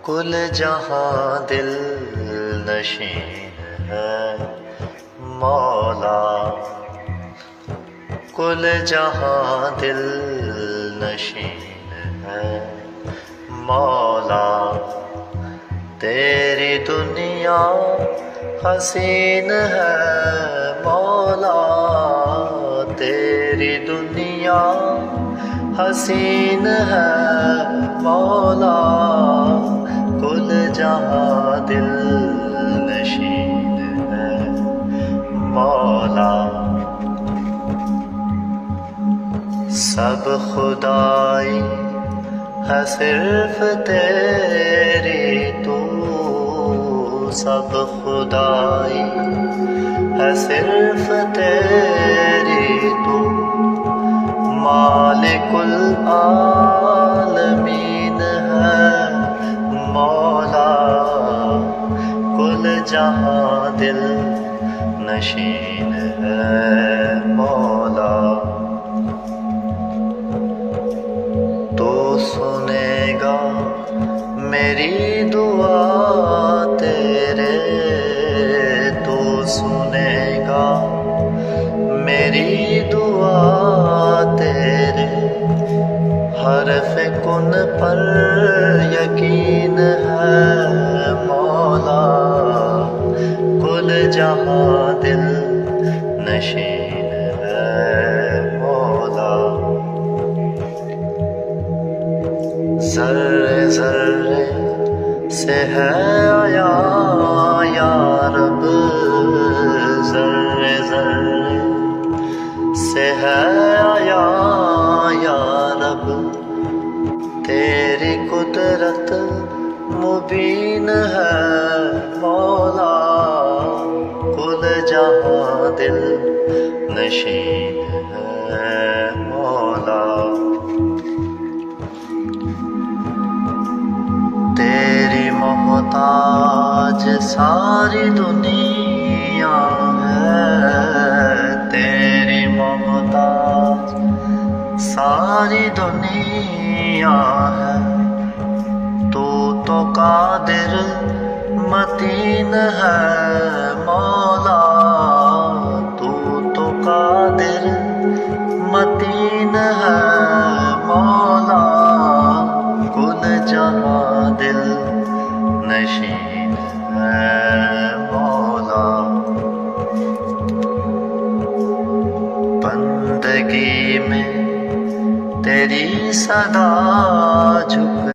कुल जहां दिल नशीन है मौला, कुल जहां दिल नशीन है मौला। तेरी दुनिया हसीन है मौला, तेरी दुनिया हसीन है मौला। कुल जहां दिल नशीन है मौला। सब खुदाई है सिर्फ तेरी तू, सब खुदाई है सिर्फ तेरी तू। मालिकुल आलमीन है मौला, कुल जहां दिल नशीन है मौला। तो सुनेगा मेरी दुआ तेरे, तो सुनेगा मेरी दुआ तेरे। हरफ कुन पर यकीन है मौला, कुल जहां दिल नशीन है मौला। ज़र्रे ज़र्रे से है आया या रब, ज़र्रे ज़र्रे से है आया या रब। तेरी कुदरत मुबीन है मौला, कुल जहां दिल नशीन है मौला। तेरी मोहताज सारी दुनिया है, तेरी मोहताज सारी दुनिया है। तू तो कादिर मतीन है मौला, तू तो कादिर मतीन है मौला। कुल जहां दिल नशीन है मौला। बंदगी में तेरी सदा झुक